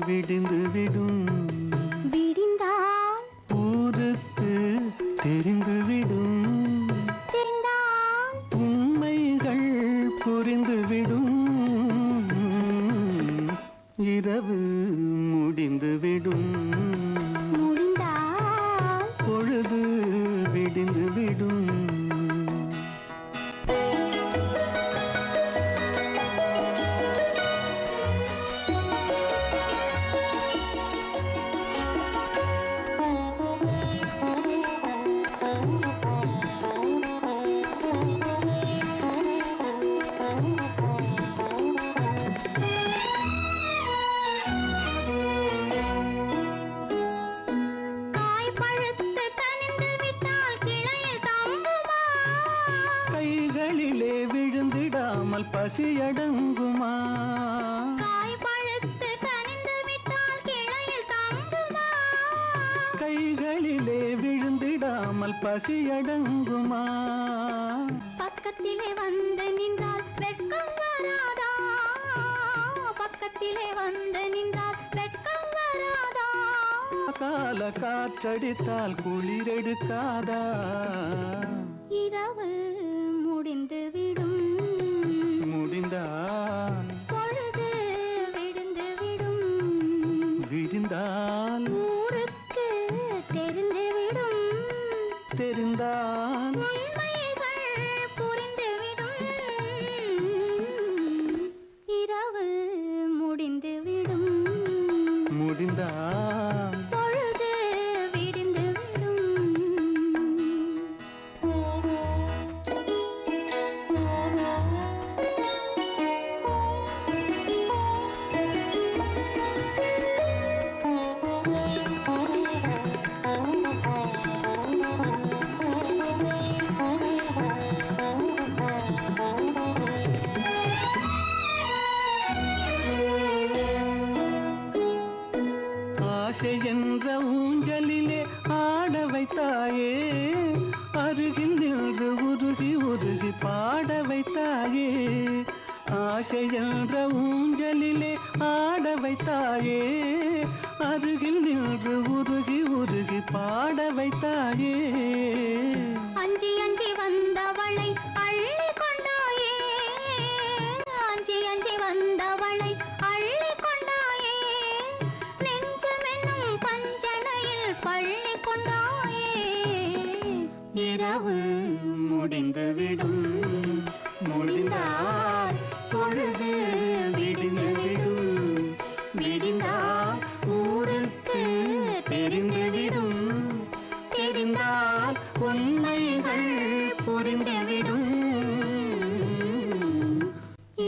விடிந்துவிடும் விடிந்தால் ஊருக்கு தெரிந்துவிடும் தெரிந்தால் உண்மைகள் புரிந்துவிடும் இரவு முடிந்துவிடும் முடிந்தால் பொழுது விடிந்துவிடும் கைகளிலே விழுந்திடாமல் பசியடங்குமா காய் பழுத்து கனிந்து விட்டால் கிளையில் தங்குமா கைகளிலே விழுந்திடாமல் பசியடங்குமா பக்கத்திலே வந்து நின்றால் வெட்கம் வராதா பக்கத்திலே வந்து நின்றால் வெட்கம் வராதா கால காற்றடித்தால் குளிரெடுக்காதா இரவு முடிந்துவிடும் முடிந்தால் பொழுது விடுந்துவிடும் விடிந்தால் ஊருக்கு தெரிந்துவிடும் தெரிந்தால் உண்மைகள் புரிந்துவிடும் இரவு முடிந்துவிடும் முடிந்தால் பொழுது விடிந்துவிடும் ஆசை என்ற ஊஞ்சலிலே ஆட வைத்தாயே அருகில் நின்று உருகி உருகி பாட வைத்தாயே ஆசை என்ற ஊஞ்சலிலே ஆட வைத்தாயே அருகில் நின்று உருகி உருகி பாட வைத்தாயே அஞ்சி அஞ்சி வந்தவளை அள்ளி கொண்டாயே அஞ்சி அஞ்சி வந்தவளை அள்ளி கொண்டாயே நெஞ்சமென்னும் பஞ்சனையில் பள்ளி கொண்டாயே இரவு முடிந்துவிடும் முடிந்தால் பொழுது விடிந்துவிடும் விடிந்தால் ஊருக்கு தெரிந்துவிடும் தெரிந்தால் உண்மைகள் புரிந்துவிடும்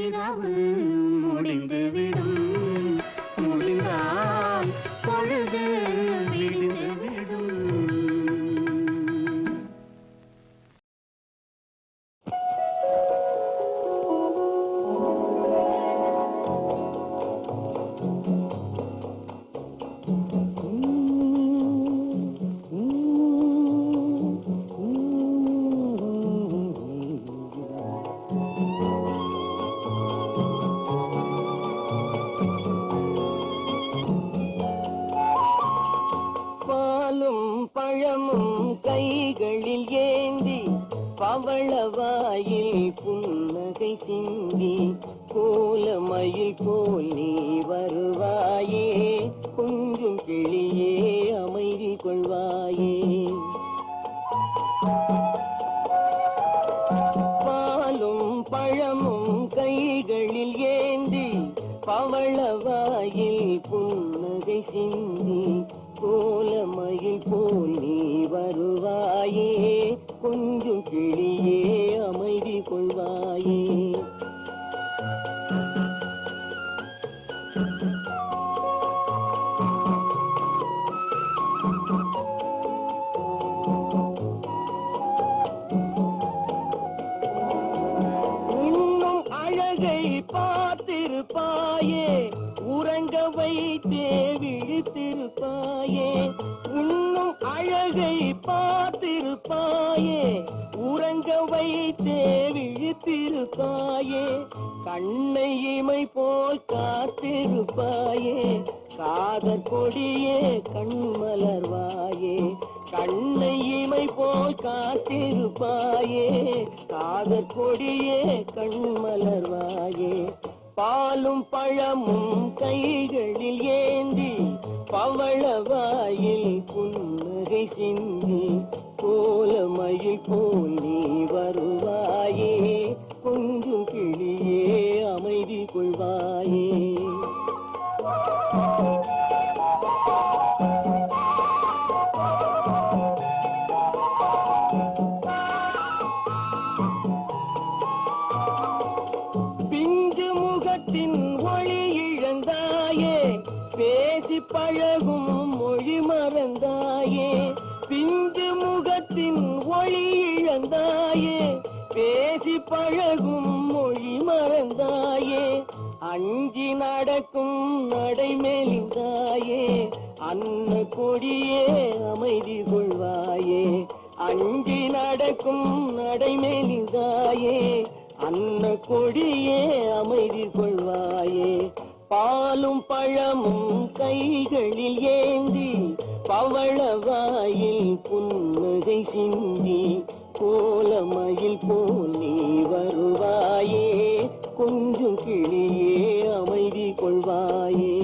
இரவு முடிந்துவிடும் முடிந்தால் பொழுது விடிந்துவிடும் பாலும் பழமும் கைகளில் ஏந்தி பவளவாயில் புன்னகை சிந்தி கோலமயில் போல் நீ வருவாயே கொஞ்சம் கிளியே அமைதி கொள்வாயே பாலும் பழமும் கைகளில் ஏந்தி பவளவாயில் புன்னகை சிந்தி கோலமயில் போல் நீ வருவாயே கொஞ்சம் கிளியே அமைதி கொள்வாயே இன்னும் அழகை பார்த்திருப்பாயே உறங்க வைத்தே விழித்திருப்பாயே இன்னும் அழகை பார்த்திருப்பாயே உறங்க வைத்தே விழித்திருப்பாயே கண்ணை இமை போல் காத்திருப்பாயே காதற் கொடியே கண்மலர்வாயே கண்ணை இமை போல் காத்திருப்பாயே காதற் கொடியே கண்மலர்வாயே பாலும் பழமும் கைகளில் ஏந்தி பவளவாயில் புன்னகை சிந்தி கோலமயில் போல் நீ வருவாயே கொஞ்சம் கிளியே அமைதி கொள்வாயே பிஞ்சு முகத்தின் ஒளி இழந்தாயே பேசி பழகும் மொழி மறந்தாயே பிஞ்சு முகத்தின் ஒளி இழந்தாயே பேசி பழகும் மொழி மறந்தாயே அஞ்சி நடக்கும் நடை மெலிந்தாயே அன்ன கொடியே அமைதி கொள்வாயே அஞ்சி நடக்கும் நடை மெலிந்தாயே அன்ன கொடியே அமைதி கொள்வாயே பாலும் பழமும் கைகளில் ஏந்தி பவளவாயில் புன்னகை சிந்தி கோலமயில் போல் நீ வருவாயே கொஞ்சம் கிளியே அமைதி கொள்வாயே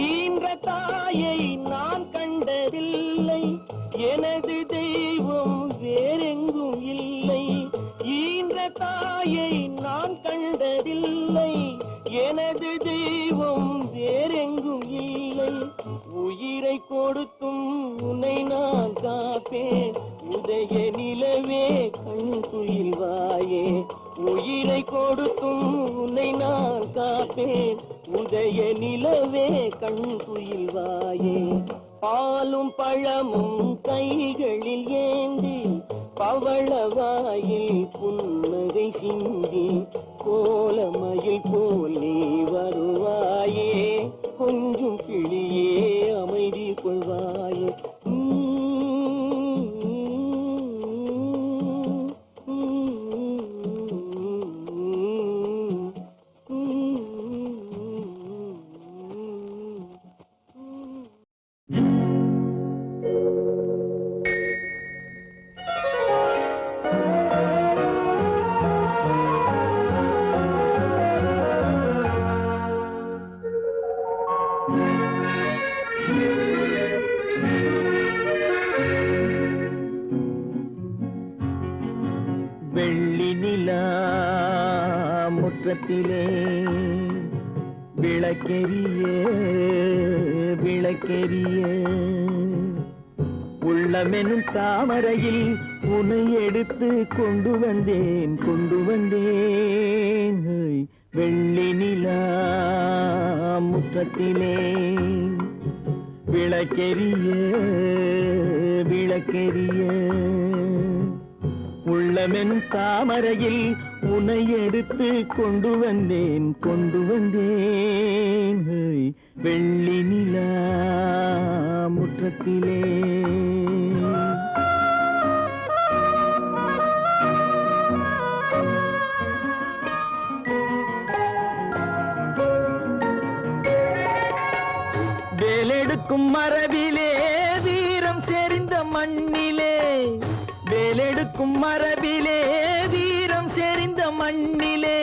ஈன்ற தாயை நான் கண்டதில்லை எனது தெய்வம் வேறெங்கும் இல்லை ஈன்ற தாயை நான் கண்டதில்லை எனது தெய்வம் வேறெங்கும் இல்லை உயிரை கொடுத்தும் உன்னை நான் காப்பேன் உதய நிலவே கண் துயில்வாயே உயிரை கொடுத்தும் உன்னை நான் காப்பேன் உதய நிலவே கண் துயில்வாயே பாலும் பழமும் கைகளில் ஏந்தி பவளவாயில் புன்னகை சிந்தி கோலமயில் போல் நீ வருவாயே கொஞ்சம் கிளியே அமைதி கொள்வாயே வெள்ளி நிலா முற்றத்திலே விளக்கெரிய விளக்கெரிய உள்ளமெனும் தாமரையில் உன்னை எடுத்து கொண்டு வந்தேன் வெள்ளி நிலா முற்றத்திலே விளக்கெரிய விளக்கெரிய உள்ளமெனும் தாமரையில் உன்னை எடுத்து கொண்டு வந்தேன் வெள்ளி நிலா முற்றத்திலே வேலெடுக்கும் மரபிலே வீரம் செறிந்த மண்ணிலே வேலெடுக்கும் மரபிலே வீரம் செறிந்த மண்ணிலே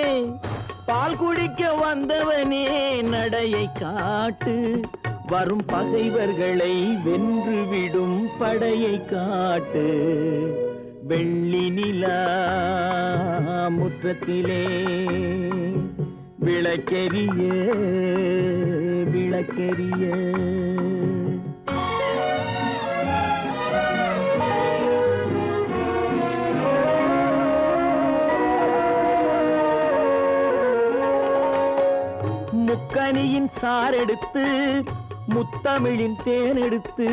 பால் குடிக்க வந்தவனே நடையை காட்டு வரும் பகைவர்களை வென்றுவிடும் படையை காட்டு வெள்ளி நிலா முற்றத்திலே விளக்கெரிய விளக்கெரிய முக்கனியின் சாரெடுத்து முத்தமிழின் தேனெடுத்து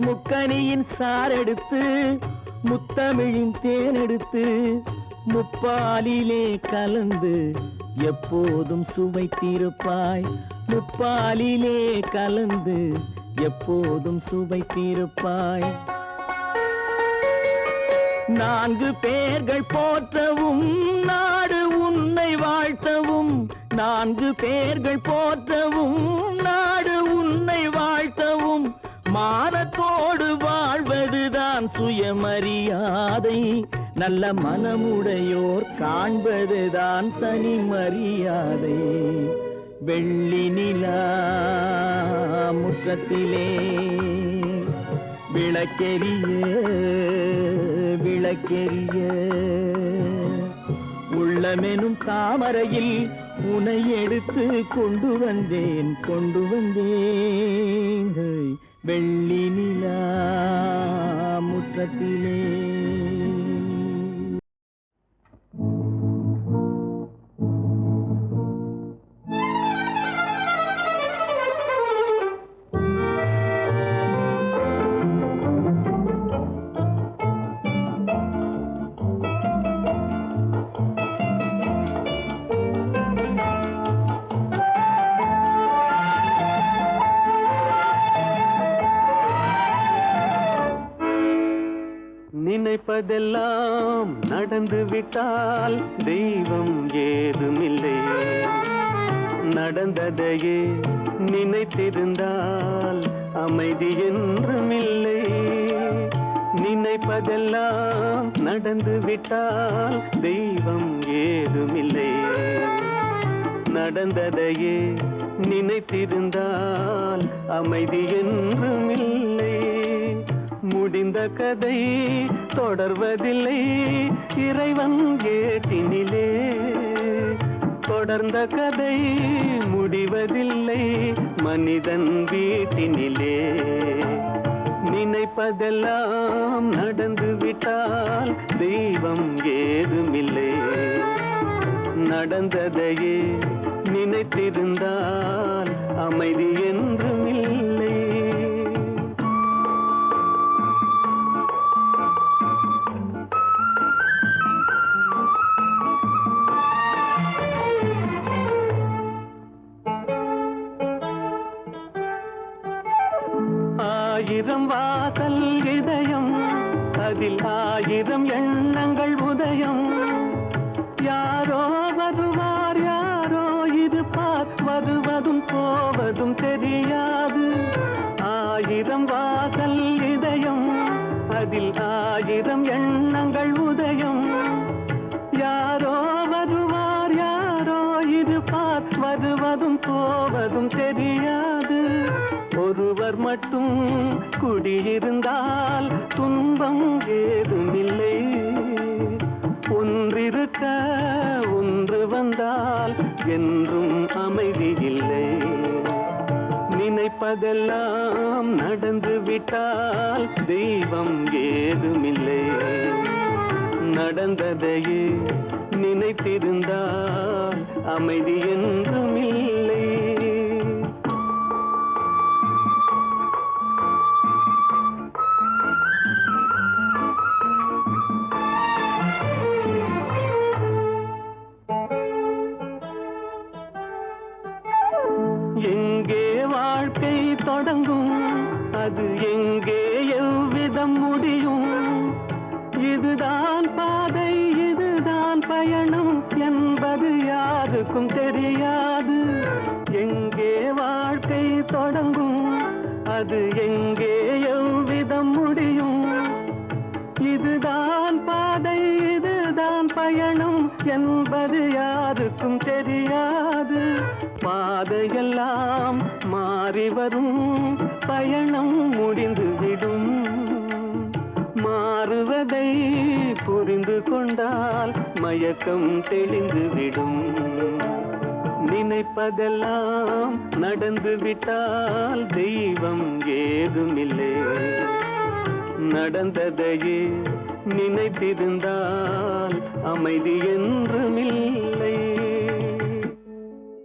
முக்கனியின் சாரெடுத்து முத்தமிழின் தேனெடுத்து முப்பாலிலே கலந்து எப்போதும் சுவைத்திருப்பாய் முப்பாலிலே கலந்து எப்போதும் சுவைத்திருப்பாய் நான்கு பேர்கள் போற்றவும் நாடு உன்னை வாழ்த்தவும் நான்கு பேர்கள் போற்றவும் நாடு உன்னை வாழ்த்தவும் மானத்தோடு வாழ்வதுதான் சுயமரியாதை நல்ல மனமுடையோர் காண்பதுதான் தனி மரியாதை வெள்ளி நிலா முற்றத்திலே விளக்கெரிய விளக்கெரிய உள்ளமெனும் தாமரையில் உன்னை எடுத்து கொண்டு வந்தேன் வெள்ளி நிலா முற்றத்திலே நினைப்பதெல்லாம் நடந்து விட்டால் தெய்வம் ஏதுமில்லை. நடந்ததையே நினைத்திருந்தால் அமைதி என்றுமில்லை. நினைப்பதெல்லாம் நடந்து விட்டால் தெய்வம் ஏதுமில்லை. நடந்ததையே நினைத்திருந்தால் அமைதி என்றுமில்லை. முடிந்த கதை தொடர்வதில்லை இறைவன் ஏட்டினிலே. தொடர்ந்த கதை முடிவதில்லை மனிதன் வீட்டினிலே. நினைப்பதெல்லாம் நடந்து விட்டால் தெய்வம் ஏதுமில்லை. நடந்ததையே நினைத்திருந்தால் அமைதி என்றுமில்லை. ஆயிரம் வாசல் இதயம், அதில் ஆயிரம் எண்ணங்கள் உதயம். யாரோ வருவார் யாரோ இருப்பார், வருவதும் போவதும் தெரியாது. ஆயிரம் வாசல் இதயம், அதில் ஆயிரம் எண்ணங்கள் உதயம். யாரோ வருவார் யாரோ இருப்பார், வருவதும் போவதும் தெரியாது. ஒருவர் மட்டும் குடியிருந்தால் துன்பம் ஏதுமில்லை. ஒன்றிருக்க ஒன்று வந்தால் என்றும் அமைதி இல்லை. நினைப்பதெல்லாம் நடந்து விட்டால் தெய்வம் ஏதுமில்லை. நடந்ததையே நினைத்திருந்தால் அமைதி என்றுமில்லை. எங்கே வாழ்க்கை தொடங்கும், அது எங்கே எவ்விதம் முடியும்? இதுதான் பாதை இதுதான் பயணம் என்பது யாருக்கும் தெரியாது. எங்கே வாழ்க்கை தொடங்கும், அது எங்கே எவ்விதம் முடியும்? இதுதான் பாதை இதுதான் பயணம் என்பது யாருக்கும் தெரியாது. பாதையெல்லாம் மாறி வரும், பயணம் முடிந்துவிடும். மாறுவதை புரிந்து கொண்டால் மயக்கம் தெளிந்துவிடும். நினைப்பதெல்லாம் நடந்து விட்டால் தெய்வம் ஏதுமில்லை. நடந்ததையே நினைத்திருந்தால் அமைதி என்றுமில்லை.